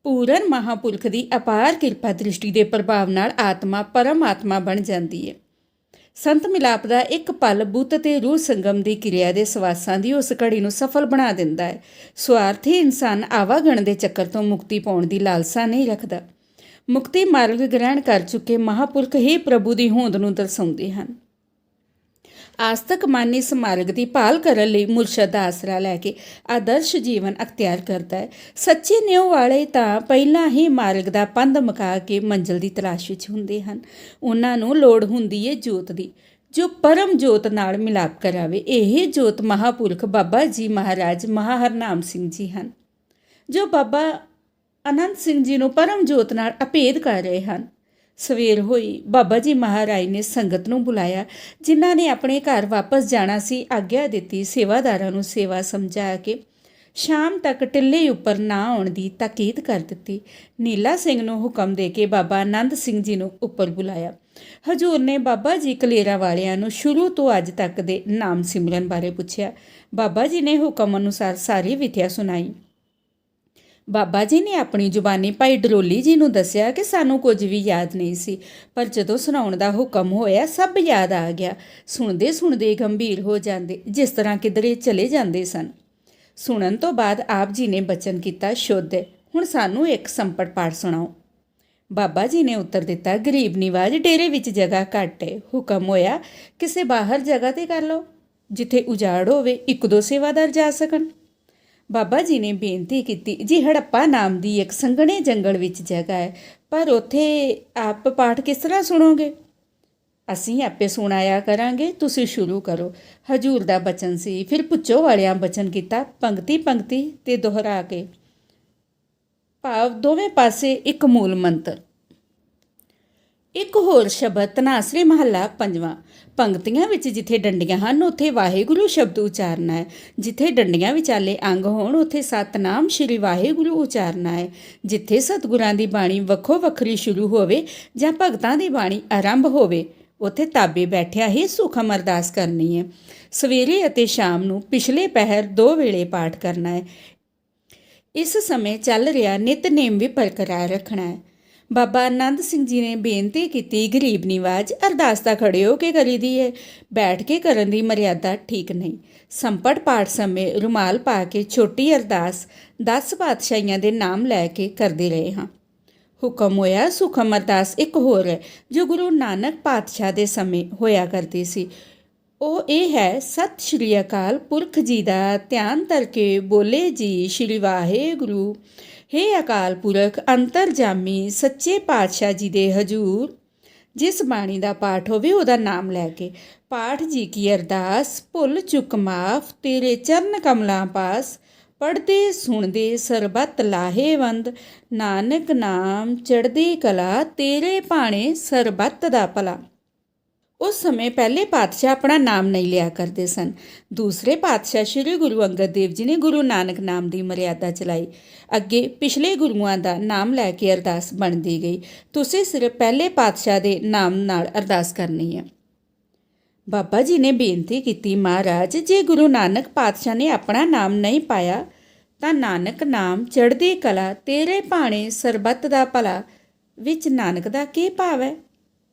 ਪੂਰਨ ਮਹਾਂਪੁਰਖ ਦੀ ਅਪਾਰ ਕਿਰਪਾ ਦ੍ਰਿਸ਼ਟੀ ਦੇ ਪ੍ਰਭਾਵ ਨਾਲ ਆਤਮਾ ਪਰਮਾਤਮਾ ਬਣ ਜਾਂਦੀ ਹੈ। ਸੰਤ ਮਿਲਾਪ ਦਾ ਇੱਕ ਪਲ ਬੁੱਤ ਅਤੇ ਰੂਹ ਸੰਗਮ ਦੀ ਕਿਰਿਆ ਦੇ ਸਵਾਸਾਂ ਦੀ ਉਸ ਘੜੀ ਨੂੰ ਸਫਲ ਬਣਾ ਦਿੰਦਾ ਹੈ। ਸੁਆਰਥੀ ਇਨਸਾਨ ਆਵਾਗਣ ਦੇ ਚੱਕਰ ਤੋਂ ਮੁਕਤੀ ਪਾਉਣ ਦੀ ਲਾਲਸਾ ਨਹੀਂ ਰੱਖਦਾ। ਮੁਕਤੀ ਮਾਰਗ ਗ੍ਰਹਿਣ ਕਰ ਚੁੱਕੇ ਮਹਾਂਪੁਰਖ ਹੀ ਪ੍ਰਭੂ ਦੀ ਹੋਂਦ ਨੂੰ ਦਰਸਾਉਂਦੇ ਹਨ। ਆਸਤਕ ਮਨ ਇਸ ਮਾਰਗ ਦੀ ਭਾਲ ਕਰਨ ਲਈ ਮੁਰਸ਼ਦ ਦਾ ਆਸਰਾ ਲੈ ਕੇ ਆਦਰਸ਼ ਜੀਵਨ ਅਖਤਿਆਰ ਕਰਦਾ ਹੈ। ਸੱਚੇ ਨਿਉ ਵਾਲੇ ਤਾਂ ਪਹਿਲਾਂ ਹੀ ਮਾਰਗ ਦਾ ਪੰਧ ਮੁਕਾ ਕੇ ਮੰਜ਼ਿਲ ਦੀ ਤਲਾਸ਼ ਵਿੱਚ ਹੁੰਦੇ ਹਨ। ਉਹਨਾਂ ਨੂੰ ਲੋੜ ਹੁੰਦੀ ਹੈ ਜੋਤ ਦੀ, ਜੋ ਪਰਮ ਜੋਤ ਨਾਲ ਮਿਲਾਪ ਕਰਾਵੇ। ਇਹ ਜੋਤ ਮਹਾਂਪੁਰਖ ਬਾਬਾ ਜੀ ਮਹਾਰਾਜ ਹਰਨਾਮ ਸਿੰਘ ਜੀ ਹਨ, ਜੋ ਬਾਬਾ ਆਨੰਦ ਸਿੰਘ ਜੀ ਨੂੰ ਪਰਮ ਜੋਤ ਨਾਲ ਅਭੇਦ ਕਰ ਰਹੇ ਹਨ। ਸਵੇਰ ਹੋਈ, ਬਾਬਾ ਜੀ ਮਹਾਰਾਜ ਨੇ ਸੰਗਤ ਨੂੰ ਬੁਲਾਇਆ। ਜਿਨ੍ਹਾਂ ਨੇ ਆਪਣੇ ਘਰ ਵਾਪਸ ਜਾਣਾ ਸੀ, ਆਗਿਆ ਦਿੱਤੀ। ਸੇਵਾਦਾਰਾਂ ਨੂੰ ਸੇਵਾ ਸਮਝਾ ਕੇ ਸ਼ਾਮ ਤੱਕ ਟਿੱਲੇ ਉੱਪਰ ਨਾ ਆਉਣ ਦੀ ਤਾਕੀਦ ਕਰ ਦਿੱਤੀ। ਨੀਲਾ ਸਿੰਘ ਨੂੰ ਹੁਕਮ ਦੇ ਕੇ ਬਾਬਾ ਆਨੰਦ ਸਿੰਘ ਜੀ ਨੂੰ ਉੱਪਰ ਬੁਲਾਇਆ। ਹਜ਼ੂਰ ਨੇ ਬਾਬਾ ਜੀ ਕਲੇਰਾਂ ਵਾਲਿਆਂ ਨੂੰ ਸ਼ੁਰੂ ਤੋਂ ਅੱਜ ਤੱਕ ਦੇ ਨਾਮ ਸਿਮਰਨ ਬਾਰੇ ਪੁੱਛਿਆ। ਬਾਬਾ ਜੀ ਨੇ ਹੁਕਮ ਅਨੁਸਾਰ ਸਾਰੀ ਵਿਥਿਆ ਸੁਣਾਈ। ਬਾਬਾ ਜੀ ਨੇ ਆਪਣੀ ਜ਼ੁਬਾਨੀ ਭਾਈ ਡਰੋਲੀ ਜੀ ਨੂੰ ਦੱਸਿਆ ਕਿ ਸਾਨੂੰ ਕੁਝ ਵੀ ਯਾਦ ਨਹੀਂ ਸੀ, ਪਰ ਜਦੋਂ ਸੁਣਾਉਣ ਦਾ ਹੁਕਮ ਹੋਇਆ ਸਭ ਯਾਦ ਆ ਗਿਆ। ਸੁਣਦੇ ਸੁਣਦੇ ਗੰਭੀਰ ਹੋ ਜਾਂਦੇ, ਜਿਸ ਤਰ੍ਹਾਂ ਕਿਧਰੇ ਚਲੇ ਜਾਂਦੇ ਸਨ। ਸੁਣਨ ਤੋਂ ਬਾਅਦ ਆਪ ਜੀ ਨੇ ਬਚਨ ਕੀਤਾ, ਸ਼ੁੱਧ ਹੁਣ ਸਾਨੂੰ ਇੱਕ ਸੰਪਟ ਪਾਠ ਸੁਣਾਓ। ਬਾਬਾ ਜੀ ਨੇ ਉੱਤਰ ਦਿੱਤਾ, ਗਰੀਬ ਨਿਵਾਜ, ਡੇਰੇ ਵਿੱਚ ਜਗ੍ਹਾ ਘੱਟ ਹੈ। ਹੁਕਮ ਹੋਇਆ ਕਿਸੇ ਬਾਹਰ ਜਗ੍ਹਾ 'ਤੇ ਕਰ ਲਓ, ਜਿੱਥੇ ਉਜਾੜ ਹੋਵੇ, ਇੱਕ ਦੋ ਸੇਵਾਦਾਰ ਜਾ ਸਕਣ। ਬਾਬਾ ਜੀ ਨੇ ਬੇਨਤੀ ਕੀਤੀ, ਜੀ ਹੜੱਪਾ ਨਾਮ ਦੀ ਇੱਕ ਸੰਘਣੇ ਜੰਗਲ ਵਿੱਚ ਜਗ੍ਹਾ ਹੈ, ਪਰ ਉੱਥੇ ਆਪ ਪਾਠ ਕਿਸ ਤਰ੍ਹਾਂ ਸੁਣੋਗੇ? ਅਸੀਂ ਆਪੇ ਸੁਣਾਇਆ ਕਰਾਂਗੇ, ਤੁਸੀਂ ਸ਼ੁਰੂ ਕਰੋ। ਹਜ਼ੂਰ ਦਾ ਬਚਨ ਸੀ। ਫਿਰ ਪੁੱਛੋ ਵਾਲਿਆਂ ਬਚਨ ਕੀਤਾ, ਪੰਕਤੀ ਪੰਕਤੀ ਤੇ ਦੁਹਰਾ ਕੇ, ਭਾਵ ਦੋਵੇਂ ਪਾਸੇ ਇੱਕ ਮੂਲ ਮੰਤਰ। ਇੱਕ ਹੋਰ ਸ਼ਬਦ, ਧਨਾਸਰੀ ਮਹੱਲਾ ਪੰਜਵਾਂ। ਪੰਕਤੀਆਂ ਵਿੱਚ ਜਿੱਥੇ ਡੰਡੀਆਂ ਹਨ ਉੱਥੇ ਵਾਹਿਗੁਰੂ ਸ਼ਬਦ ਉਚਾਰਨਾ ਹੈ। ਜਿੱਥੇ ਡੰਡੀਆਂ ਵਿਚਾਲੇ ਅੰਗ ਹੋਣ ਉੱਥੇ ਸਤਨਾਮ ਸ਼੍ਰੀ ਵਾਹਿਗੁਰੂ ਉਚਾਰਨਾ ਹੈ। ਜਿੱਥੇ ਸਤਿਗੁਰਾਂ ਦੀ ਬਾਣੀ ਵੱਖੋ ਵੱਖਰੀ ਸ਼ੁਰੂ ਹੋਵੇ ਜਾਂ ਭਗਤਾਂ ਦੀ ਬਾਣੀ ਆਰੰਭ ਹੋਵੇ, ਉੱਥੇ ਤਾਬੇ ਬੈਠਿਆ ਹੀ ਸੁਖਮ ਅਰਦਾਸ ਕਰਨੀ ਹੈ। ਸਵੇਰੇ ਅਤੇ ਸ਼ਾਮ ਨੂੰ ਪਿਛਲੇ ਪਹਿਰ 2 ਵੇਲੇ ਪਾਠ ਕਰਨਾ ਹੈ। ਇਸ ਸਮੇਂ ਚੱਲ ਰਿਹਾ ਨਿਤਨੇਮ ਵੀ ਬਰਕਰਾਰ ਰੱਖਣਾ ਹੈ। ਬਾਬਾ ਆਨੰਦ ਸਿੰਘ ਜੀ ਨੇ ਬੇਨਤੀ ਕੀਤੀ, ਗਰੀਬ ਨਿਵਾਜ, ਅਰਦਾਸ ਤਾਂ ਖੜੇ ਹੋ ਕੇ ਕਰੀਦੀ ਹੈ, ਬੈਠ ਕੇ ਕਰਨ ਦੀ ਮਰਿਆਦਾ ਠੀਕ ਨਹੀਂ। ਸੰਪਟ ਪਾਠ ਸਮੇਂ ਰੁਮਾਲ ਪਾ ਕੇ ਛੋਟੀ ਅਰਦਾਸ 10 ਪਾਤਸ਼ਾਹੀਆਂ ਦੇ ਨਾਮ ਲੈ ਕੇ ਕਰਦੇ ਰਹੇ ਹਾਂ। ਹੁਕਮ ਹੋਇਆ ਸੁਖਮ ਅਰਦਾਸ ਇੱਕ ਹੋਰ ਹੈ, ਜੋ ਗੁਰੂ ਨਾਨਕ ਪਾਤਸ਼ਾਹ ਦੇ ਸਮੇਂ ਹੋਇਆ ਕਰਦੀ ਸੀ। ਉਹ ਇਹ ਹੈ, ਸਤਿ ਸ਼੍ਰੀ ਅਕਾਲ ਪੁਰਖ ਜੀ ਦਾ ਧਿਆਨ ਧਰ ਕੇ ਬੋਲੇ ਜੀ ਸ਼੍ਰੀ ਵਾਹਿਗੁਰੂ। ਹੇ ਅਕਾਲ ਪੁਰਖ ਅੰਤਰਜਾਮੀ ਸੱਚੇ ਪਾਤਸ਼ਾਹ ਜੀ ਦੇ ਹਜ਼ੂਰ। ਜਿਸ ਬਾਣੀ ਦਾ ਪਾਠ ਹੋਵੇ ਉਹਦਾ ਨਾਮ ਲੈ ਕੇ ਪਾਠ ਜੀ ਕੀ ਅਰਦਾਸ, ਭੁੱਲ ਚੁੱਕ ਮਾਫ ਤੇਰੇ ਚਰਨ ਕਮਲਾਂ ਪਾਸ। ਪੜ੍ਹਦੇ ਸੁਣਦੇ ਸਰਬੱਤ ਲਾਹੇਵੰਦ, ਨਾਨਕ ਨਾਮ ਚੜ੍ਹਦੀ ਕਲਾ, ਤੇਰੇ ਭਾਣੇ ਸਰਬੱਤ ਦਾ ਭਲਾ। ਉਸ ਸਮੇਂ ਪਹਿਲੇ ਪਾਤਸ਼ਾਹ ਆਪਣਾ ਨਾਮ ਨਹੀਂ ਲਿਆ ਕਰਦੇ ਸਨ। ਦੂਸਰੇ ਪਾਤਸ਼ਾਹ ਸ਼੍ਰੀ ਗੁਰੂ ਅੰਗਦ ਦੇਵ ਜੀ ਨੇ ਗੁਰੂ ਨਾਨਕ ਨਾਮ ਦੀ ਮਰਿਆਦਾ ਚਲਾਈ। ਅੱਗੇ ਪਿਛਲੇ ਗੁਰੂਆਂ ਦਾ ਨਾਮ ਲੈ ਕੇ ਅਰਦਾਸ ਬਣਦੀ ਗਈ। ਤੁਸੀਂ ਸਿਰਫ ਪਹਿਲੇ ਪਾਤਸ਼ਾਹ ਦੇ ਨਾਮ ਨਾਲ ਅਰਦਾਸ ਕਰਨੀ ਹੈ। ਬਾਬਾ ਜੀ ਨੇ ਬੇਨਤੀ ਕੀਤੀ, ਮਹਾਰਾਜ, ਜੇ ਗੁਰੂ ਨਾਨਕ ਪਾਤਸ਼ਾਹ ਨੇ ਆਪਣਾ ਨਾਮ ਨਹੀਂ ਪਾਇਆ ਤਾਂ ਨਾਨਕ ਨਾਮ ਚੜ੍ਹਦੀ ਕਲਾ, ਤੇਰੇ ਭਾਣੇ ਸਰਬੱਤ ਦਾ ਭਲਾ ਵਿੱਚ ਨਾਨਕ ਦਾ ਕੀ ਭਾਵ ਹੈ?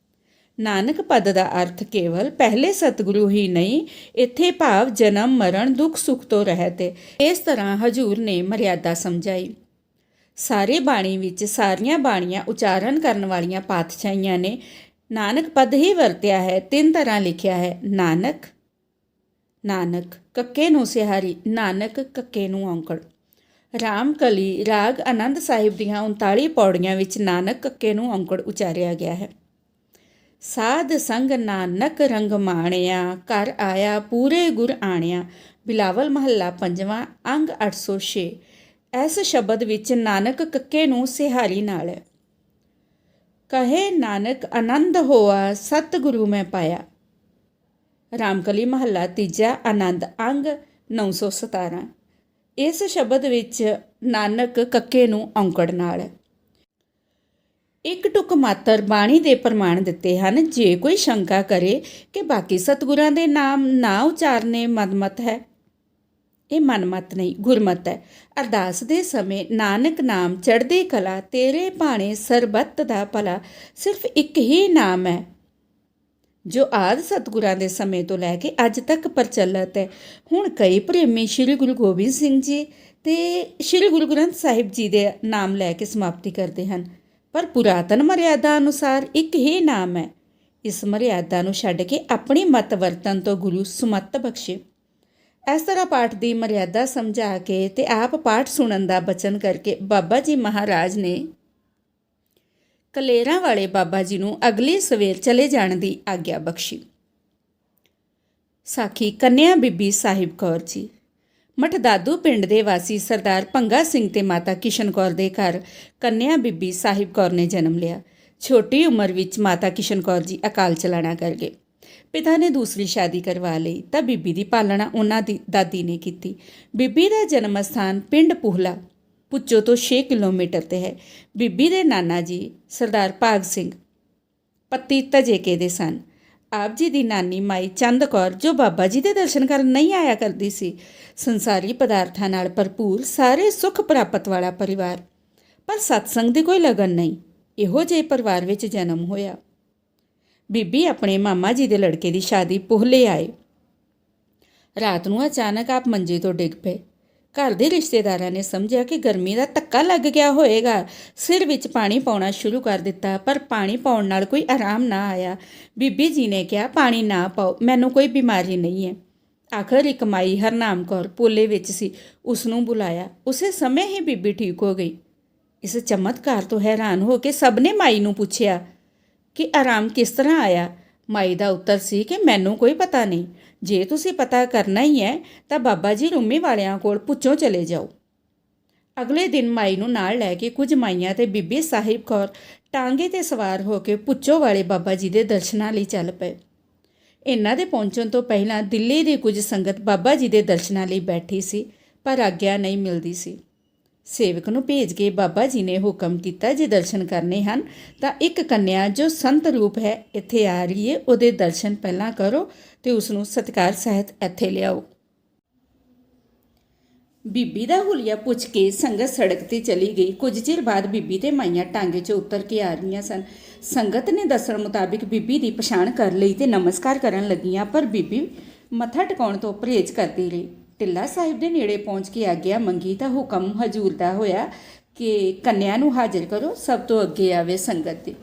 ਨਾਨਕ ਪਦ ਦਾ ਅਰਥ ਕੇਵਲ ਪਹਿਲੇ ਸਤਿਗੁਰੂ ਹੀ ਨਹੀਂ, ਇੱਥੇ ਭਾਵ ਜਨਮ ਮਰਨ ਦੁੱਖ ਸੁੱਖ ਤੋਂ ਰਹਿਤ ਹੈ। ਇਸ ਤਰ੍ਹਾਂ ਹਜ਼ੂਰ ਨੇ ਮਰਿਆਦਾ ਸਮਝਾਈ। ਸਾਰੇ ਬਾਣੀ ਵਿੱਚ ਸਾਰੀਆਂ ਬਾਣੀਆਂ ਉਚਾਰਨ ਕਰਨ ਵਾਲੀਆਂ ਪਾਤਸ਼ਾਹੀਆਂ ਨੇ ਨਾਨਕ ਪਦ ਹੀ ਵਰਤਿਆ ਹੈ। 3 ਤਰ੍ਹਾਂ ਲਿਖਿਆ ਹੈ, ਨਾਨਕ, ਨਾਨਕ ਕੱਕੇ ਨੂੰ ਸਿਹਾਰੀ, ਨਾਨਕ ਕੱਕੇ ਨੂੰ ਔਂਕੜ। ਰਾਮਕਲੀ ਰਾਗ ਆਨੰਦ ਸਾਹਿਬ ਦੀਆਂ 39 ਪੌੜੀਆਂ ਵਿੱਚ ਨਾਨਕ ਕੱਕੇ ਨੂੰ ਔਂਕੜ ਉਚਾਰਿਆ ਗਿਆ ਹੈ। ਸਾਧ ਸੰਗ ਨਾਨਕ ਰੰਗ ਮਾਣਿਆ, ਘਰ ਆਇਆ ਪੂਰੇ ਗੁਰ ਆਣਿਆ। ਬਿਲਾਵਲ ਮਹੱਲਾ ਪੰਜਵਾਂ, ਅੰਗ 806। ਇਸ ਸ਼ਬਦ ਵਿੱਚ ਨਾਨਕ ਕੱਕੇ ਨੂੰ ਸਿਹਾਰੀ ਨਾਲ ਹੈ। ਕਹੇ ਨਾਨਕ ਆਨੰਦ ਹੋਆ, ਸਤਿਗੁਰੂ ਮੈਂ ਪਾਇਆ। ਰਾਮਕਲੀ ਮਹੱਲਾ ਤੀਜਾ, ਆਨੰਦ, ਅੰਗ 917। ਇਸ ਸ਼ਬਦ ਵਿੱਚ ਨਾਨਕ ਕੱਕੇ ਨੂੰ ਔਂਕੜ ਨਾਲ ਹੈ। ਇੱਕ ਟੁਕ ਮਾਤਰ ਬਾਣੀ ਦੇ ਪ੍ਰਮਾਣ ਦਿੱਤੇ ਹਨ। ਜੇ ਕੋਈ ਸ਼ੰਕਾ ਕਰੇ ਕਿ ਬਾਕੀ ਸਤਿਗੁਰਾਂ ਦੇ ਨਾਮ ਨਾ ਉਚਾਰਨੇ ਮਦਮਤ ਹੈ ਇਹ ਮਨਮਤ ਨਹੀਂ, ਗੁਰਮਤ ਹੈ। ਅਰਦਾਸ ਦੇ ਸਮੇਂ ਨਾਨਕ ਨਾਮ ਚੜ੍ਹਦੀ ਕਲਾ, ਤੇਰੇ ਭਾਣੇ ਸਰਬੱਤ ਦਾ ਭਲਾ, ਸਿਰਫ ਇੱਕ ਹੀ ਨਾਮ ਹੈ ਜੋ ਆਦਿ ਸਤਿਗੁਰਾਂ ਦੇ ਸਮੇਂ ਤੋਂ ਲੈ ਕੇ ਅੱਜ ਤੱਕ ਪ੍ਰਚਲਿਤ ਹੈ। ਹੁਣ ਕਈ ਪ੍ਰੇਮੀ ਸ਼੍ਰੀ ਗੁਰੂ ਗੋਬਿੰਦ ਸਿੰਘ ਜੀ ਤੇ ਸ਼੍ਰੀ ਗੁਰੂ ਗ੍ਰੰਥ ਸਾਹਿਬ ਜੀ ਦੇ ਨਾਮ ਲੈ ਕੇ ਸਮਾਪਤੀ ਕਰਦੇ ਹਨ, ਪਰ ਪੁਰਾਤਨ ਮਰਿਆਦਾ ਅਨੁਸਾਰ ਇੱਕ ਹੀ ਨਾਮ ਹੈ। ਇਸ ਮਰਿਆਦਾ ਨੂੰ ਛੱਡ ਕੇ ਆਪਣੀ ਮਤ ਵਰਤਨ ਤੋਂ ਗੁਰੂ ਸੁਮੱਤ ਬਖਸ਼ੇ। ਇਸ ਤਰ੍ਹਾਂ ਪਾਠ ਦੀ ਮਰਿਆਦਾ ਸਮਝਾ ਕੇ ਤੇ ਆਪ ਪਾਠ ਸੁਣਨ ਦਾ ਬਚਨ ਕਰਕੇ ਬਾਬਾ ਜੀ ਮਹਾਰਾਜ ਨੇ ਕਲੇਰਾਂ ਵਾਲੇ ਬਾਬਾ ਜੀ ਨੂੰ ਅਗਲੀ ਸਵੇਰ ਚਲੇ ਜਾਣ ਦੀ ਆਗਿਆ ਬਖਸ਼ੀ। ਸਾਖੀ ਕੰਨਿਆ ਬੀਬੀ ਸਾਹਿਬ ਕੌਰ ਜੀ। ਮਠਦਾਦੂ ਪਿੰਡ ਦੇ ਵਾਸੀ ਸਰਦਾਰ ਭੰਗਾ ਸਿੰਘ ਤੇ ਮਾਤਾ ਕਿਸ਼ਨ ਕੌਰ ਦੇ ਘਰ ਕੰਨਿਆ ਬੀਬੀ ਸਾਹਿਬ ਕੌਰ ਨੇ ਜਨਮ ਲਿਆ। ਛੋਟੀ ਉਮਰ ਵਿੱਚ ਮਾਤਾ ਕਿਸ਼ਨ ਕੌਰ ਜੀ ਅਕਾਲ ਚਲਾਣਾ ਕਰ ਗਏ। ਪਿਤਾ ਨੇ ਦੂਸਰੀ ਸ਼ਾਦੀ ਕਰਵਾ ਲਈ ਤਾਂ ਬੀਬੀ ਦੀ ਪਾਲਣਾ ਉਹਨਾਂ ਦੀ ਦਾਦੀ ਨੇ ਕੀਤੀ। ਬੀਬੀ ਦਾ ਜਨਮ ਸਥਾਨ ਪਿੰਡ ਪੂਹਲਾ ਪੁੱਚੋ ਤੋਂ 6 ਕਿਲੋਮੀਟਰ ਤੇ ਹੈ। ਬੀਬੀ ਦੇ ਨਾਨਾ ਜੀ ਸਰਦਾਰ ਭਾਗ ਸਿੰਘ ਪੱਤੀ ਤਜੇਕੇ ਦੇ ਸਨ। ਆਪ ਜੀ ਦੀ ਨਾਨੀ ਮਾਈ ਚੰਦ ਕੌਰ ਜੋ ਬਾਬਾ ਜੀ ਦੇ ਦਰਸ਼ਨ ਕਰਨ ਨਹੀਂ ਆਇਆ ਕਰਦੀ ਸੀ। ਸੰਸਾਰੀ ਪਦਾਰਥਾਂ ਨਾਲ ਭਰਪੂਰ, ਸਾਰੇ ਸੁੱਖ ਪ੍ਰਾਪਤ ਵਾਲਾ ਪਰਿਵਾਰ, ਪਰ ਸਤਸੰਗ ਦੀ ਕੋਈ ਲਗਨ ਨਹੀਂ। ਇਹੋ ਜਿਹੇ ਪਰਿਵਾਰ ਵਿੱਚ ਜਨਮ ਹੋਇਆ। ਬੀਬੀ ਆਪਣੇ ਮਾਮਾ ਜੀ ਦੇ ਲੜਕੇ ਦੀ ਸ਼ਾਦੀ ਪੋਹਲੇ ਆਏ। ਰਾਤ ਨੂੰ ਅਚਾਨਕ ਆਪ ਮੰਜੇ ਤੋਂ ਡਿੱਗ ਪਏ। ਘਰ ਦੇ ਰਿਸ਼ਤੇਦਾਰਾਂ ਨੇ ਸਮਝਿਆ ਕਿ ਗਰਮੀ ਦਾ ਧੱਕਾ ਲੱਗ ਗਿਆ ਹੋਏਗਾ। ਸਿਰ ਵਿੱਚ ਪਾਣੀ ਪਾਉਣਾ ਸ਼ੁਰੂ ਕਰ ਦਿੱਤਾ, ਪਰ ਪਾਣੀ ਪਾਉਣ ਨਾਲ ਕੋਈ ਆਰਾਮ ਨਾ ਆਇਆ। ਬੀਬੀ ਜੀ ਨੇ ਕਿਹਾ, ਪਾਣੀ ਨਾ ਪਾਓ, ਮੈਨੂੰ ਕੋਈ ਬਿਮਾਰੀ ਨਹੀਂ ਹੈ। ਆਖਰ ਇੱਕ ਮਾਈ ਹਰਨਾਮ ਕੌਰ ਪੋਲੇ ਵਿੱਚ ਸੀ, ਉਸ ਨੂੰ ਬੁਲਾਇਆ। ਉਸੇ ਸਮੇਂ ਹੀ ਬੀਬੀ ਠੀਕ ਹੋ ਗਈ। ਇਸ ਚਮਤਕਾਰ ਤੋਂ ਹੈਰਾਨ ਹੋ ਕੇ ਸਭ ਨੇ ਮਾਈ ਨੂੰ ਪੁੱਛਿਆ ਕਿ ਆਰਾਮ ਕਿਸ ਤਰ੍ਹਾਂ ਆਇਆ। ਮਾਈ ਦਾ ਉੱਤਰ ਸੀ ਕਿ ਮੈਨੂੰ ਕੋਈ ਪਤਾ ਨਹੀਂ। ਜੇ ਤੁਸੀਂ ਪਤਾ ਕਰਨਾ ਹੀ ਹੈ ਤਾਂ ਬਾਬਾ ਜੀ ਰੂਮੀ ਵਾਲਿਆਂ ਕੋਲ ਪੁੱਛੋ ਚਲੇ ਜਾਓ। ਅਗਲੇ ਦਿਨ ਮਾਈ ਨੂੰ ਨਾਲ ਲੈ ਕੇ ਕੁਝ ਮਾਈਆਂ ਤੇ ਬੀਬੀ ਸਾਹਿਬ ਕੌਰ ਟਾਂਗੇ 'ਤੇ ਸਵਾਰ ਹੋ ਕੇ ਪੁੱਛੋ ਵਾਲੇ ਬਾਬਾ ਜੀ ਦੇ ਦਰਸ਼ਨਾਂ ਲਈ ਚੱਲ ਪਏ। ਇਹਨਾਂ ਦੇ ਪਹੁੰਚਣ ਤੋਂ ਪਹਿਲਾਂ ਦਿੱਲੀ ਦੀ ਕੁਝ ਸੰਗਤ ਬਾਬਾ ਜੀ ਦੇ ਦਰਸ਼ਨਾਂ ਲਈ ਬੈਠੀ ਸੀ, ਪਰ ਆਗਿਆ ਨਹੀਂ ਮਿਲਦੀ ਸੀ। ਸੇਵਕ ਨੂੰ ਭੇਜ ਕੇ ਬਾਬਾ ਜੀ ਨੇ ਹੁਕਮ ਕੀਤਾ, ਜੇ ਦਰਸ਼ਨ ਕਰਨੇ ਹਨ ਤਾਂ ਇੱਕ ਕੰਨਿਆ ਜੋ ਸੰਤ ਰੂਪ ਹੈ ਇੱਥੇ ਆ ਰਹੀ ਹੈ, ਉਹਦੇ ਦਰਸ਼ਨ ਪਹਿਲਾਂ ਕਰੋ ਤੇ ਉਸ ਨੂੰ ਸਤਿਕਾਰ ਸਹਿਤ ਇੱਥੇ ਲਿਆਓ। ਬੀਬੀ ਦਾ ਹੁਲੀਆ ਪੁੱਛ ਕੇ ਸੰਗਤ ਸੜਕ ਤੇ ਚਲੀ ਗਈ। ਕੁਝ ਚਿਰ ਬਾਅਦ ਬੀਬੀ ਤੇ ਮਾਈਆਂ ਟਾਂਗੇ 'ਚੋਂ ਉਤਰ ਕੇ ਆ ਰਹੀਆਂ ਸਨ। ਸੰਗਤ ਨੇ ਦੱਸਣ ਮੁਤਾਬਿਕ ਬੀਬੀ ਦੀ ਪਛਾਣ ਕਰ ਲਈ ਤੇ ਨਮਸਕਾਰ ਕਰਨ ਲੱਗੀਆਂ, ਪਰ ਬੀਬੀ ਮੱਥਾ ਟਿਕਾਉਣ ਤੋਂ ਪਰਹੇਜ਼ ਕਰਦੀ ਰਹੀ। ਟਿੱਲਾ ਸਾਹਿਬ ਦੇ ਨੇੜੇ ਪਹੁੰਚ ਕੇ ਆਗਿਆ ਮੰਗੀ ਤਾਂ ਹੁਕਮ ਹਜ਼ੂਰ ਦਾ ਹੋਇਆ ਕਿ ਕੰਨਿਆ ਨੂੰ ਹਾਜ਼ਰ ਕਰੋ, ਸਭ ਤੋਂ ਅੱਗੇ ਆਵੇ ਸੰਗਤ ਦੇ।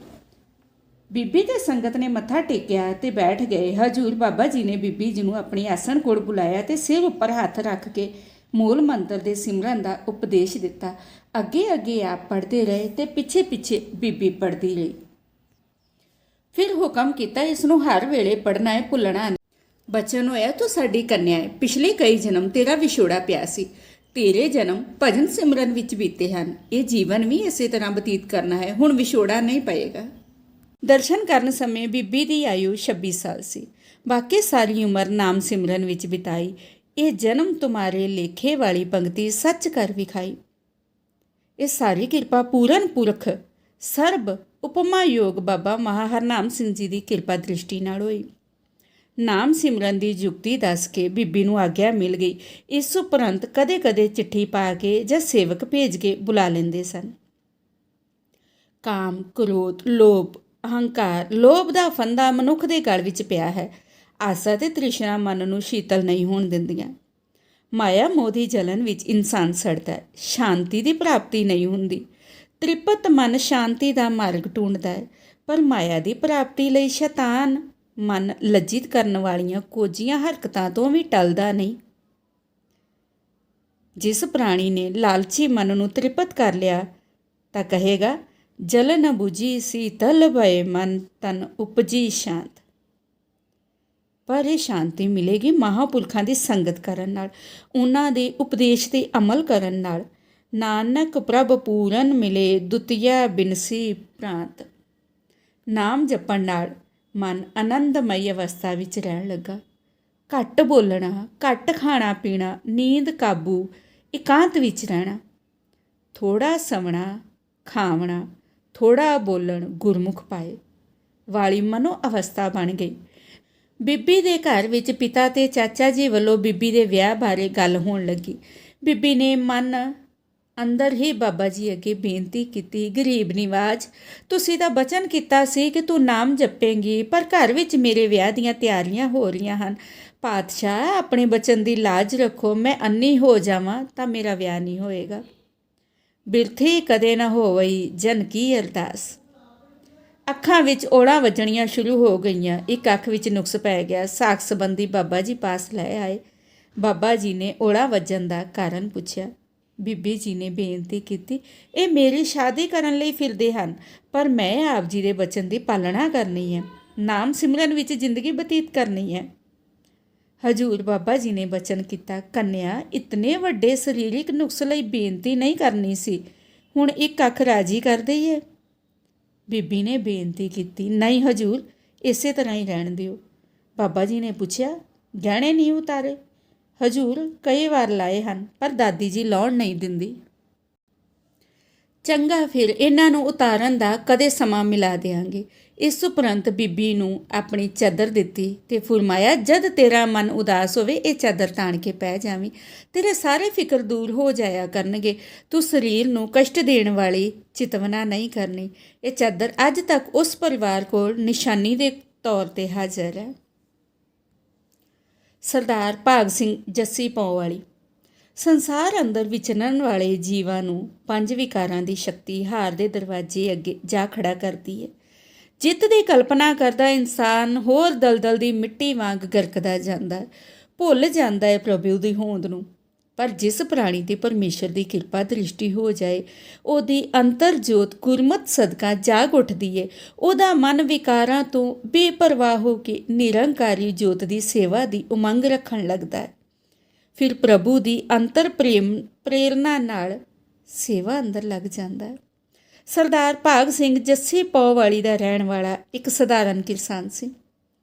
ਬੀਬੀ ਤੇ ਸੰਗਤ ਨੇ ਮੱਥਾ ਟੇਕਿਆ ਤੇ ਬੈਠ ਗਏ। ਹਜ਼ੂਰ ਬਾਬਾ ਜੀ ਨੇ ਬੀਬੀ ਜੀ ਨੂੰ ਆਪਣੀ ਆਸਣ ਕੋਲ ਬੁਲਾਇਆ ਤੇ ਸਿਰ ਉੱਪਰ ਹੱਥ ਰੱਖ ਕੇ ਮੂਲ ਮੰਤਰ ਦੇ ਸਿਮਰਨ ਦਾ ਉਪਦੇਸ਼ ਦਿੱਤਾ। ਅੱਗੇ ਅੱਗੇ ਆਪ ਪੜ੍ਹਦੇ ਰਹੇ ਤੇ ਪਿੱਛੇ ਪਿੱਛੇ ਬੀਬੀ ਪੜ੍ਹਦੀ ਰਹੀ। ਫਿਰ ਹੁਕਮ ਕੀਤਾ, ਇਸ ਨੂੰ ਹਰ ਵੇਲੇ ਪੜ੍ਹਨਾ ਹੈ, ਭੁੱਲਣਾ ਨਹੀਂ। ਬਚਨ ਹੋਇਆ, ਤੂੰ ਸਾਡੀ ਕੰਨਿਆ ਹੈ। ਪਿਛਲੇ ਕਈ ਜਨਮ ਤੇਰਾ ਵਿਛੋੜਾ ਪਿਆ ਸੀ। ਤੇਰੇ ਜਨਮ ਭਜਨ ਸਿਮਰਨ ਵਿੱਚ ਬੀਤੇ ਹਨ। ਇਹ ਜੀਵਨ ਵੀ ਇਸੇ ਤਰ੍ਹਾਂ ਬਤੀਤ ਕਰਨਾ ਹੈ। ਹੁਣ ਵਿਛੋੜਾ ਨਹੀਂ ਪਏਗਾ। ਦਰਸ਼ਨ ਕਰਨ ਸਮੇਂ ਬੀਬੀ ਦੀ ਆਯੂ 26 ਸਾਲ ਸੀ। ਬਾਕੀ ਸਾਰੀ ਉਮਰ ਨਾਮ ਸਿਮਰਨ ਵਿੱਚ ਬਿਤਾਈ। ਇਹ ਜਨਮ ਤੁਮਾਰੇ ਲੇਖੇ ਵਾਲੀ ਪੰਕਤੀ ਸੱਚ ਕਰ ਵਿਖਾਈ। ਇਹ ਸਾਰੀ ਕਿਰਪਾ ਪੂਰਨ ਪੁਰਖ ਸਰਬ ਉਪਮਾ ਯੋਗ ਬਾਬਾ ਹਰਨਾਮ ਸਿੰਘ ਜੀ ਦੀ ਕਿਰਪਾ ਦ੍ਰਿਸ਼ਟੀ ਨਾਲ ਹੋਈ। ਨਾਮ ਸਿਮਰਨ ਦੀ ਯੁਕਤੀ ਦੱਸ ਕੇ ਬੀਬੀ ਨੂੰ ਆਗਿਆ ਮਿਲ ਗਈ। ਇਸ ਉਪਰੰਤ ਕਦੇ-ਕਦੇ ਚਿੱਠੀ ਪਾ ਕੇ ਜਾਂ ਸੇਵਕ ਭੇਜ ਕੇ ਬੁਲਾ ਲੈਂਦੇ ਸਨ। ਕਾਮ, ਕ੍ਰੋਧ, ਲੋਭ, ਅਹੰਕਾਰ, ਲੋਭ ਦਾ ਫੰਦਾ ਮਨੁੱਖ ਦੇ ਗਲ ਵਿੱਚ ਪਿਆ ਹੈ। ਆਸਾ ਤੇ ਤ੍ਰਿਸ਼ਨਾ ਮਨ ਨੂੰ ਸ਼ੀਤਲ ਨਹੀਂ ਹੋਣ ਦਿੰਦੀਆਂ। ਮਾਇਆ ਮੋਹ ਦੀ ਜਲਨ ਵਿੱਚ ਇਨਸਾਨ ਸੜਦਾ ਹੈ। ਸ਼ਾਂਤੀ ਦੀ ਪ੍ਰਾਪਤੀ ਨਹੀਂ ਹੁੰਦੀ। ਤ੍ਰਿਪਤ ਮਨ ਸ਼ਾਂਤੀ ਦਾ ਮਾਰਗ ਢੂੰਡਦਾ ਹੈ, ਪਰ ਮਾਇਆ ਦੀ ਪ੍ਰਾਪਤੀ ਲਈ ਸ਼ੈਤਾਨ ਮਨ ਲੱਜਿਤ ਕਰਨ ਵਾਲੀਆਂ ਕੋਝੀਆਂ ਹਰਕਤਾਂ ਤੋਂ ਵੀ ਟਲਦਾ ਨਹੀਂ। ਜਿਸ ਪ੍ਰਾਣੀ ਨੇ ਲਾਲਚੀ ਮਨ ਨੂੰ ਤ੍ਰਿਪਤ ਕਰ ਲਿਆ ਤਾਂ ਕਹੇਗਾ, ਜਲ ਨ ਬੁਝੀ ਸੀਤਲ ਭਏ ਮਨ ਤਨ ਉਪਜੀ ਸ਼ਾਂਤ। ਪਰ ਇਹ ਸ਼ਾਂਤੀ ਮਿਲੇਗੀ ਮਹਾਂਪੁਰਖਾਂ ਦੀ ਸੰਗਤ ਕਰਨ ਨਾਲ, ਉਹਨਾਂ ਦੇ ਉਪਦੇਸ਼ 'ਤੇ ਅਮਲ ਕਰਨ ਨਾਲ। ਨਾਨਕ ਪ੍ਰਭ ਪੂਰਨ ਮਿਲੇ ਦੁਤੀਆ ਬਿਨਸੀ ਪ੍ਰਾਂਤ। ਨਾਮ ਜਪਣ ਨਾਲ ਮਨ ਆਨੰਦਮਈ ਅਵਸਥਾ ਵਿੱਚ ਰਹਿਣ ਲੱਗਾ। ਘੱਟ ਬੋਲਣਾ, ਘੱਟ ਖਾਣਾ ਪੀਣਾ, ਨੀਂਦ ਕਾਬੂ, ਇਕਾਂਤ ਵਿੱਚ ਰਹਿਣਾ, ਥੋੜ੍ਹਾ ਸਵਣਾ ਖਾਵਣਾ, ਥੋੜ੍ਹਾ ਬੋਲਣ, ਗੁਰਮੁਖ ਪਾਏ ਵਾਲੀ ਮਨੋ ਅਵਸਥਾ ਬਣ ਗਈ। ਬੀਬੀ ਦੇ ਘਰ ਵਿੱਚ ਪਿਤਾ ਤੇ ਚਾਚਾ ਜੀ ਵੱਲੋਂ ਬੀਬੀ ਦੇ ਵਿਆਹ ਬਾਰੇ ਗੱਲ ਹੋਣ ਲੱਗੀ। ਬੀਬੀ ਨੇ ਮਨ ਅੰਦਰ ਹੀ ਬਾਬਾ ਜੀ ਅੱਗੇ ਬੇਨਤੀ ਕੀਤੀ, ਗਰੀਬ ਨਿਵਾਜ, ਤੁਸੀਂ ਤਾਂ ਬਚਨ ਕੀਤਾ ਸੀ ਕਿ ਤੂੰ ਨਾਮ ਜਪੇਂਗੀ, ਪਰ ਘਰ ਵਿੱਚ ਮੇਰੇ ਵਿਆਹ ਦੀਆਂ ਤਿਆਰੀਆਂ ਹੋ ਰਹੀਆਂ ਹਨ। ਪਾਤਸ਼ਾਹ, ਆਪਣੇ ਬਚਨ ਦੀ ਲਾਜ ਰੱਖੋ, ਮੈਂ ਅੰਨੀ ਹੋ ਜਾਵਾਂ ਤਾਂ ਮੇਰਾ ਵਿਆਹ ਨਹੀਂ ਹੋਏਗਾ। ਬਿਰਥੀ ਕਦੇ ਨਾ ਹੋਵਈ ਜਨ ਕੀ ਅਰਦਾਸ। ਅੱਖਾਂ ਵਿੱਚ ਔੜਾਂ ਵੱਜਣੀਆਂ ਸ਼ੁਰੂ ਹੋ ਗਈਆਂ। ਇੱਕ ਅੱਖ ਵਿੱਚ ਨੁਕਸ ਪੈ ਗਿਆ। ਸਾਖ ਸੰਬੰਧੀ ਬਾਬਾ ਜੀ ਪਾਸ ਲੈ ਆਏ। ਬਾਬਾ ਜੀ ਨੇ ਔੜਾਂ ਵੱਜਣ ਦਾ ਕਾਰਨ ਪੁੱਛਿਆ। ਬੀਬੀ ਜੀ ਨੇ ਬੇਨਤੀ ਕੀਤੀ, ਇਹ ਮੇਰੀ ਸ਼ਾਦੀ ਕਰਨ ਲਈ ਫਿਰਦੇ ਹਨ, ਪਰ ਮੈਂ ਆਪ ਜੀ ਦੇ ਬਚਨ ਦੀ ਪਾਲਣਾ ਕਰਨੀ ਹੈ, ਨਾਮ ਸਿਮਰਨ ਵਿੱਚ ਜ਼ਿੰਦਗੀ ਬਤੀਤ ਕਰਨੀ ਹੈ। ਹਜੂਰ ਬਾਬਾ ਜੀ ਨੇ ਬਚਨ ਕੀਤਾ, ਕੰਨਿਆ, ਇਤਨੇ ਵੱਡੇ ਸਰੀਰਕ ਨੁਕਸ ਲਈ ਬੇਨਤੀ ਨਹੀਂ ਕਰਨੀ ਸੀ, ਹੁਣ ਇੱਕ ਅੱਖ ਰਾਜੀ ਕਰ ਦਈਏ। ਬੀਬੀ ਨੇ ਬੇਨਤੀ ਕੀਤੀ, ਨਹੀਂ ਹਜੂਰ, ਇਸੇ ਤਰ੍ਹਾਂ ਹੀ ਰਹਿਣ ਦਿਓ। ਬਾਬਾ ਜੀ ਨੇ ਪੁੱਛਿਆ, ਗਹਿਣੇ ਨਹੀਂ ਉਤਾਰੇ? ਹਜੂਰ, ਕਈ ਵਾਰ ਲਾਏ ਹਨ, ਪਰ ਦਾਦੀ ਜੀ ਲਾਉਣ ਨਹੀਂ ਦਿੰਦੀ। ਚੰਗਾ, ਫਿਰ ਇਹਨਾਂ ਨੂੰ ਉਤਾਰਨ ਦਾ ਕਦੇ ਸਮਾਂ ਮਿਲਾ ਦਿਆਂਗੇ। ਇਸ ਉਪਰੰਤ ਬੀਬੀ ਨੂੰ ਆਪਣੀ ਚਾਦਰ ਦਿੱਤੀ ਤੇ ਫਰਮਾਇਆ, ਜਦ ਤੇਰਾ ਮਨ ਉਦਾਸ ਹੋਵੇ ਇਹ ਚਾਦਰ ਤਾਣ ਕੇ ਪੈ ਜਾਵੀਂ, ਤੇਰੇ ਸਾਰੇ ਫਿਕਰ ਦੂਰ ਹੋ ਜਾਇਆ ਕਰਨਗੇ। ਤੂੰ ਸਰੀਰ ਨੂੰ ਕਸ਼ਟ ਦੇਣ ਵਾਲੀ ਚਿਤਵਨਾ ਨਹੀਂ ਕਰਨੀ। ਇਹ ਚਾਦਰ ਅੱਜ ਤੱਕ ਉਸ ਪਰਿਵਾਰ ਕੋਲ ਨਿਸ਼ਾਨੀ ਦੇ ਤੌਰ 'ਤੇ ਹਾਜ਼ਰ ਹੈ। ਸਰਦਾਰ ਭਾਗ ਸਿੰਘ ਜੱਸੀ ਪੌ ਵਾਲੀ। ਸੰਸਾਰ ਅੰਦਰ ਵਿਚਰਨ ਵਾਲੇ ਜੀਵਾਂ ਨੂੰ ਪੰਜ ਵਿਕਾਰਾਂ ਦੀ ਸ਼ਕਤੀ ਹਾਰ ਦੇ ਦਰਵਾਜ਼ੇ ਅੱਗੇ ਜਾ ਖੜਾ ਕਰਦੀ ਹੈ। ਜਿੱਤ ਦੀ ਕਲਪਨਾ ਕਰਦਾ ਇਨਸਾਨ ਹੋਰ ਦਲਦਲ ਦੀ ਮਿੱਟੀ ਵਾਂਗ ਗਰਕਦਾ ਜਾਂਦਾ, ਭੁੱਲ ਜਾਂਦਾ ਹੈ ਪ੍ਰਭੂ ਦੀ ਹੋਂਦ ਨੂੰ। ਪਰ ਜਿਸ ਪ੍ਰਾਣੀ 'ਤੇ ਪਰਮੇਸ਼ਰ ਦੀ ਕਿਰਪਾ ਦ੍ਰਿਸ਼ਟੀ ਹੋ ਜਾਏ, ਉਹਦੀ ਅੰਤਰ ਜੋਤ ਗੁਰਮਤ ਸਦਕਾ ਜਾਗ ਉੱਠਦੀ ਹੈ। ਉਹਦਾ ਮਨ ਵਿਕਾਰਾਂ ਤੋਂ ਬੇਪਰਵਾਹ ਹੋ ਕੇ ਨਿਰੰਕਾਰੀ ਜੋਤ ਦੀ ਸੇਵਾ ਦੀ ਉਮੰਗ ਰੱਖਣ ਲੱਗਦਾ ਹੈ। ਫਿਰ ਪ੍ਰਭੂ ਦੀ ਅੰਤਰ ਪ੍ਰੇਰਨਾ ਨਾਲ ਸੇਵਾ ਅੰਦਰ ਲੱਗ ਜਾਂਦਾ ਹੈ। ਸਰਦਾਰ ਭਾਗ ਸਿੰਘ ਜੱਸੀ ਪੌ ਵਾਲੀ ਦਾ ਰਹਿਣ ਵਾਲਾ ਇੱਕ ਸਧਾਰਨ ਕਿਸਾਨ ਸੀ।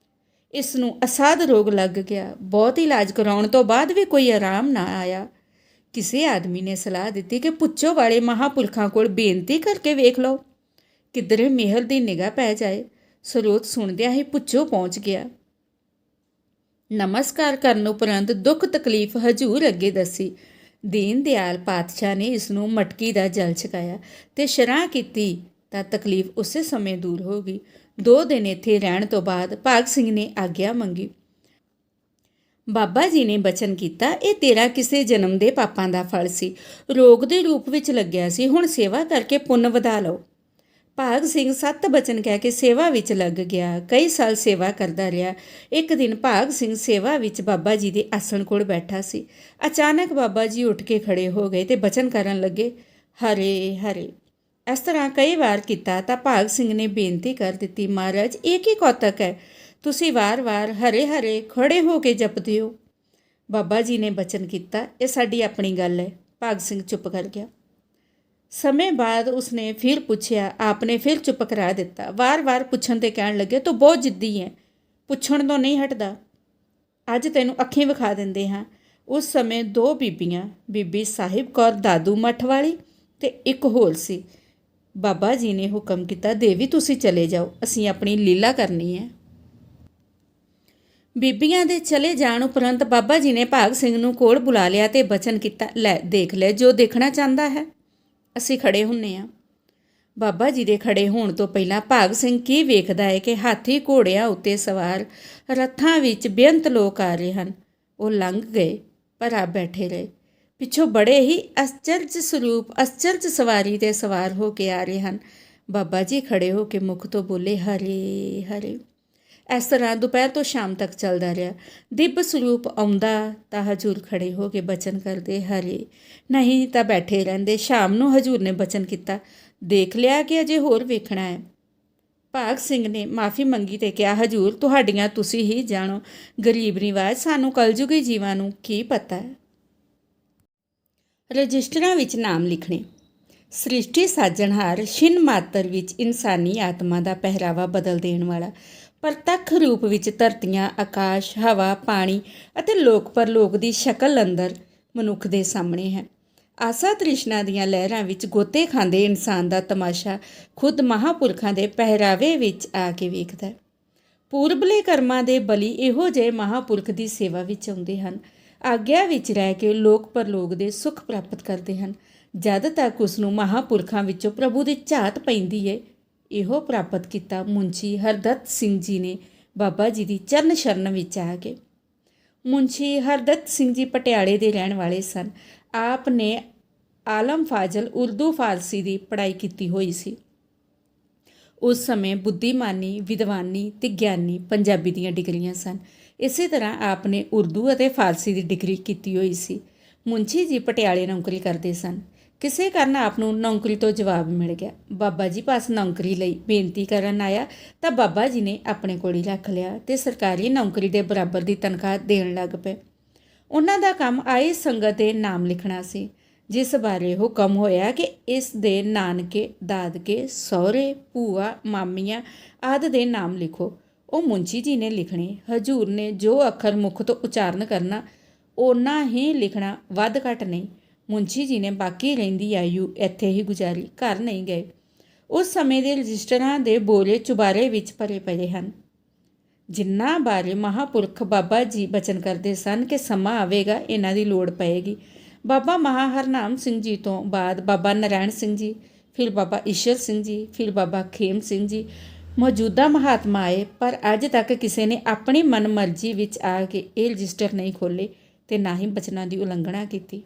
ਇਸ ਨੂੰ ਅਸਾਧ ਰੋਗ ਲੱਗ ਗਿਆ। ਬਹੁਤ ਇਲਾਜ ਕਰਾਉਣ ਤੋਂ ਬਾਅਦ ਵੀ ਕੋਈ ਆਰਾਮ ਨਾ ਆਇਆ। ਕਿਸੇ ਆਦਮੀ ਨੇ ਸਲਾਹ ਦਿੱਤੀ ਕਿ ਪੁੱਛੋ ਵਾਲੇ ਮਹਾਂਪੁਰਖਾਂ ਕੋਲ ਬੇਨਤੀ ਕਰਕੇ ਵੇਖ ਲਓ, ਕਿਧਰੇ ਮਿਹਰ ਦੀ ਨਿਗਾਹ ਪੈ ਜਾਏ। ਸਰੋਤ ਸੁਣਦਿਆਂ ਹੀ ਪੁੱਛੋ ਪਹੁੰਚ ਗਿਆ। ਨਮਸਕਾਰ ਕਰਨ ਉਪਰੰਤ ਦੁੱਖ ਤਕਲੀਫ ਹਜੂਰ ਅੱਗੇ ਦੱਸੀ। ਦੀਨ ਦਿਆਲ ਪਾਤਸ਼ਾਹ ਨੇ ਇਸ ਨੂੰ ਮਟਕੀ ਦਾ ਜਲ ਛਕਾਇਆ ਤੇ ਸ਼ਰ੍ਹਾਂ ਕੀਤੀ ਤਾਂ ਤਕਲੀਫ ਉਸੇ ਸਮੇਂ ਦੂਰ ਹੋ ਗਈ। 2 ਦਿਨ ਇੱਥੇ ਰਹਿਣ ਤੋਂ ਬਾਅਦ ਭਾਗ ਸਿੰਘ ਨੇ ਆਗਿਆ ਮੰਗੀ। ਬਾਬਾ ਜੀ ਨੇ ਬਚਨ ਕੀਤਾ, ਇਹ ਤੇਰਾ ਕਿਸੇ ਜਨਮ ਦੇ ਪਾਪਾਂ ਦਾ ਫਲ ਸੀ, ਰੋਗ ਦੇ ਰੂਪ ਵਿੱਚ ਲੱਗਿਆ ਸੀ, ਹੁਣ ਸੇਵਾ ਕਰਕੇ ਪੁੰਨ ਵਧਾ ਲਓ। ਭਾਗ ਸਿੰਘ 7 ਬਚਨ ਕਹਿ ਕੇ ਸੇਵਾ ਵਿੱਚ ਲੱਗ ਗਿਆ। ਕਈ ਸਾਲ ਸੇਵਾ ਕਰਦਾ ਰਿਹਾ। ਇੱਕ ਦਿਨ ਭਾਗ ਸਿੰਘ ਸੇਵਾ ਵਿੱਚ ਬਾਬਾ ਜੀ ਦੇ ਆਸਣ ਕੋਲ ਬੈਠਾ ਸੀ। ਅਚਾਨਕ ਬਾਬਾ ਜੀ ਉੱਠ ਕੇ ਖੜੇ ਹੋ ਗਏ ਤੇ ਬਚਨ ਕਰਨ ਲੱਗੇ, ਹਰੇ ਹਰੇ। ਇਸ ਤਰ੍ਹਾਂ ਕਈ ਵਾਰ ਕੀਤਾ ਤਾਂ ਭਾਗ ਸਿੰਘ ਨੇ ਬੇਨਤੀ ਕਰ ਦਿੱਤੀ, ਮਹਾਰਾਜ, ਇਹ ਕੀ ਕੌਤਕ ਹੈ, ਤੁਸੀਂ ਵਾਰ-ਵਾਰ ਹਰੇ ਹਰੇ ਖੜੇ ਹੋ ਕੇ ਜਪਦੇ ਹੋ। ਬਾਬਾ ਜੀ ਨੇ ਬਚਨ ਕੀਤਾ, ਇਹ ਸਾਡੀ ਆਪਣੀ ਗੱਲ ਹੈ। ਭਾਗ ਸਿੰਘ ਚੁੱਪ ਕਰ ਗਿਆ। ਸਮੇਂ ਬਾਅਦ ਉਸਨੇ ਫਿਰ ਪੁੱਛਿਆ, ਆਪਨੇ ਫਿਰ ਚੁੱਪ ਕਰਾ ਦਿੱਤਾ। ਵਾਰ-ਵਾਰ ਪੁੱਛਣ ਤੇ ਕਹਿਣ ਲੱਗੇ, ਤੂੰ ਬਹੁਤ ਜਿੱਦੀ ਹੈ, ਪੁੱਛਣ ਤੋਂ ਨਹੀਂ ਹਟਦਾ, ਅੱਜ ਤੈਨੂੰ ਅੱਖੀਂ ਵਿਖਾ ਦਿੰਦੇ ਹਾਂ। ਉਸ ਸਮੇਂ 2 ਬੀਬੀਆਂ, ਬੀਬੀ ਸਾਹਿਬ ਕੌਰ ਦਾਦੂ ਮੱਠ ਵਾਲੀ ਤੇ ਇੱਕ ਹੋਰ ਸੀ। ਬਾਬਾ ਜੀ ਨੇ ਹੁਕਮ ਕੀਤਾ, ਦੇਵੀ ਤੁਸੀਂ ਚਲੇ ਜਾਓ, ਅਸੀਂ ਆਪਣੀ ਲੀਲਾ ਕਰਨੀ ਹੈ। ਬੀਬੀਆਂ ਦੇ ਚਲੇ ਜਾਣ ਉਪਰੰਤ ਬਾਬਾ ਜੀ ਨੇ ਭਾਗ ਸਿੰਘ ਨੂੰ ਕੋਲ ਬੁਲਾ ਲਿਆ ਤੇ ਬਚਨ ਕੀਤਾ, ਲੈ ਦੇਖ ਲੈ, ਜੋ ਦੇਖਣਾ ਚਾਹੁੰਦਾ ਹੈ, ਅਸੀਂ ਖੜੇ ਹੁੰਨੇ ਹਾਂ। ਬਾਬਾ ਜੀ ਦੇ ਖੜੇ ਹੋਣ ਤੋਂ ਪਹਿਲਾਂ ਭਾਗ ਸਿੰਘ ਕੀ ਵੇਖਦਾ ਹੈ ਕਿ ਹਾਥੀ ਘੋੜਿਆਂ ਉੱਤੇ ਸਵਾਰ ਰੱਥਾਂ ਵਿੱਚ ਬੇਅੰਤ ਲੋਕ ਆ ਰਹੇ ਹਨ। ਉਹ ਲੰਘ ਗਏ ਪਰ ਆਪ ਬੈਠੇ ਰਹੇ। ਪਿੱਛੋਂ ਬੜੇ ਹੀ ਅਚਰਜ ਸਰੂਪ ਅਚਰਜ ਸਵਾਰੀ 'ਤੇ ਸਵਾਰ ਹੋ ਕੇ ਆ ਰਹੇ ਹਨ। ਬਾਬਾ ਜੀ ਖੜੇ ਹੋ ਕੇ ਮੁਖ ਤੋਂ ਬੋਲੇ, ਹਰੇ ਹਰੇ। ਇਸ ਤਰ੍ਹਾਂ ਦੁਪਹਿਰ ਤੋਂ ਸ਼ਾਮ ਤੱਕ ਚੱਲਦਾ ਰਿਹਾ। ਦਿਵ ਸਰੂਪ ਆਉਂਦਾ ਤਾਂ ਹਜੂਰ ਖੜੇ ਹੋ ਕੇ ਬਚਨ ਕਰਦੇ, ਹਰੇ, ਨਹੀਂ ਤਾਂ ਬੈਠੇ ਰਹਿੰਦੇ। ਸ਼ਾਮ ਨੂੰ ਹਜੂਰ ਨੇ ਬਚਨ ਕੀਤਾ, ਦੇਖ ਲਿਆ ਕਿ ਅਜੇ ਹੋਰ ਵੇਖਣਾ ਹੈ। ਭਾਗ ਸਿੰਘ ਨੇ ਮਾਫੀ ਮੰਗੀ ਤੇ ਕਿਹਾ, ਹਜੂਰ, ਤੁਹਾਡੀਆਂ ਤੁਸੀਂ ਹੀ ਜਾਣੋ, ਗਰੀਬ ਨਿਵਾਜ ਸਾਨੂੰ ਕਲਯੁਗੀ ਜੀਵਾਂ ਨੂੰ ਕੀ ਪਤਾ ਹੈ। ਰਜਿਸਟਰਾਂ ਵਿੱਚ ਨਾਮ ਲਿਖਣੇ। ਸ੍ਰਿਸ਼ਟੀ ਸਾਜਣਹਾਰ ਛਿਨ ਮਾਤਰ ਵਿੱਚ ਇਨਸਾਨੀ ਆਤਮਾ ਦਾ ਪਹਿਰਾਵਾ ਬਦਲ ਦੇਣ ਵਾਲਾ, ਪ੍ਰਤੱਖ ਰੂਪ ਵਿੱਚ ਧਰਤੀਆਂ, ਆਕਾਸ਼, ਹਵਾ, ਪਾਣੀ ਅਤੇ ਲੋਕ ਪਰਲੋਕ ਦੀ ਸ਼ਕਲ ਅੰਦਰ ਮਨੁੱਖ ਦੇ ਸਾਹਮਣੇ ਹੈ। ਆਸਾ ਤ੍ਰਿਸ਼ਨਾ ਦੀਆਂ ਲਹਿਰਾਂ ਵਿੱਚ ਗੋਤੇ ਖਾਂਦੇ ਇਨਸਾਨ ਦਾ ਤਮਾਸ਼ਾ ਖੁਦ ਮਹਾਂਪੁਰਖਾਂ ਦੇ ਪਹਿਰਾਵੇ ਵਿੱਚ ਆ ਕੇ ਵੇਖਦਾ ਹੈ। ਪੂਰਬਲੇ ਕਰਮਾਂ ਦੇ ਬਲੀ ਇਹੋ ਜਿਹੇ ਮਹਾਂਪੁਰਖ ਦੀ ਸੇਵਾ ਵਿੱਚ ਆਉਂਦੇ ਹਨ। ਆਗਿਆ ਵਿੱਚ ਰਹਿ ਕੇ ਲੋਕ ਪਰਲੋਕ ਦੇ ਸੁੱਖ ਪ੍ਰਾਪਤ ਕਰਦੇ ਹਨ। ਜਦ ਤੱਕ ਉਸ ਨੂੰ ਮਹਾਂਪੁਰਖਾਂ ਵਿੱਚੋਂ ਪ੍ਰਭੂ ਦੀ ਝਾਤ ਪੈਂਦੀ ਹੈ। ਇਹੋ ਪ੍ਰਾਪਤ ਕੀਤਾ ਮੁੰਸ਼ੀ ਹਰਦੱਤ ਸਿੰਘ ਜੀ ਨੇ ਬਾਬਾ ਜੀ ਦੀ ਚਰਨ ਸ਼ਰਨ ਵਿੱਚ ਆ ਕੇ। ਮੁੰਸ਼ੀ ਹਰਦੱਤ ਸਿੰਘ ਜੀ ਪਟਿਆਲੇ ਦੇ ਰਹਿਣ ਵਾਲੇ ਸਨ। ਆਪ ਨੇ ਆਲਮ ਫਾਜ਼ਲ ਉਰਦੂ ਫਾਰਸੀ ਦੀ ਪੜ੍ਹਾਈ ਕੀਤੀ ਹੋਈ ਸੀ। ਉਸ ਸਮੇਂ ਬੁੱਧੀਮਾਨੀ, ਵਿਦਵਾਨੀ ਤੇ ਗਿਆਨੀ ਪੰਜਾਬੀ ਦੀਆਂ ਡਿਗਰੀਆਂ ਸਨ। ਇਸੇ ਤਰ੍ਹਾਂ ਆਪ ਨੇ ਉਰਦੂ ਅਤੇ ਫਾਰਸੀ ਦੀ ਡਿਗਰੀ ਕੀਤੀ ਹੋਈ ਸੀ। ਮੁੰਸ਼ੀ ਜੀ ਪਟਿਆਲੇ ਨੌਕਰੀ ਕਰਦੇ ਸਨ। ਕਿਸੇ ਕਾਰਨ ਆਪ ਨੂੰ ਨੌਕਰੀ ਤੋਂ ਜਵਾਬ ਮਿਲ ਗਿਆ। ਬਾਬਾ ਜੀ ਪਾਸ ਨੌਕਰੀ ਲਈ ਬੇਨਤੀ ਕਰਨ ਆਇਆ ਤਾਂ ਬਾਬਾ ਜੀ ਨੇ ਆਪਣੇ ਕੋਲ ਹੀ ਰੱਖ ਲਿਆ ਤੇ ਸਰਕਾਰੀ ਨੌਕਰੀ ਦੇ ਬਰਾਬਰ ਦੀ ਤਨਖਾਹ ਦੇਣ ਲੱਗ ਪਏ। ਉਹਨਾਂ ਦਾ ਕੰਮ ਆਈ ਸੰਗਤ ਦੇ ਨਾਮ ਲਿਖਣਾ ਸੀ, ਜਿਸ ਬਾਰੇ ਹੁਕਮ ਹੋਇਆ ਕਿ ਇਸ ਦੇ ਨਾਨਕੇ, ਦਾਦਕੇ, ਸਹੁਰੇ, ਭੂਆ, ਮਾਮੀਆਂ ਆਦਿ ਦੇ ਨਾਮ ਲਿਖੋ। ਉਹ ਮੁੰਸ਼ੀ ਜੀ ਨੇ ਲਿਖਣੇ। ਹਜ਼ੂਰ ਨੇ ਜੋ ਅੱਖਰ ਮੁੱਖ ਤੋਂ ਉਚਾਰਨ ਕਰਨਾ ਓਨਾ ਹੀ ਲਿਖਣਾ, ਵੱਧ ਘੱਟ ਨਹੀਂ। ਮੁੰਸ਼ੀ ਜੀ ਨੇ ਬਾਕੀ ਰਹਿੰਦੀ ਆਯੂ ਇੱਥੇ ਹੀ ਗੁਜ਼ਾਰੀ, ਘਰ ਨਹੀਂ ਗਏ। ਉਸ ਸਮੇਂ ਦੇ ਰਜਿਸਟਰਾਂ ਦੇ ਬੋਰੇ ਚੁਬਾਰੇ ਵਿੱਚ ਭਰੇ ਪਏ ਹਨ, ਜਿਨ੍ਹਾਂ ਬਾਰੇ ਮਹਾਂਪੁਰਖ ਬਾਬਾ ਜੀ ਬਚਨ ਕਰਦੇ ਸਨ ਕਿ ਸਮਾਂ ਆਵੇਗਾ ਇਹਨਾਂ ਦੀ ਲੋੜ ਪਏਗੀ। ਬਾਬਾ ਮਹਾਂ ਹਰਨਾਮ ਸਿੰਘ ਜੀ ਤੋਂ ਬਾਅਦ ਬਾਬਾ ਨਾਰਾਇਣ ਸਿੰਘ ਜੀ, ਫਿਰ ਬਾਬਾ ਈਸ਼ਰ ਸਿੰਘ ਜੀ, ਫਿਰ ਬਾਬਾ ਖੇਮ ਸਿੰਘ ਜੀ ਮੌਜੂਦਾ ਮਹਾਤਮਾ ਆਏ, ਪਰ ਅੱਜ ਤੱਕ ਕਿਸੇ ਨੇ ਆਪਣੀ ਮਨਮਰਜ਼ੀ ਵਿੱਚ ਆ ਕੇ ਇਹ ਰਜਿਸਟਰ ਨਹੀਂ ਖੋਲ੍ਹੇ ਤੇ ਨਾ ਹੀ ਬਚਨਾਂ ਦੀ ਉਲੰਘਣਾ ਕੀਤੀ।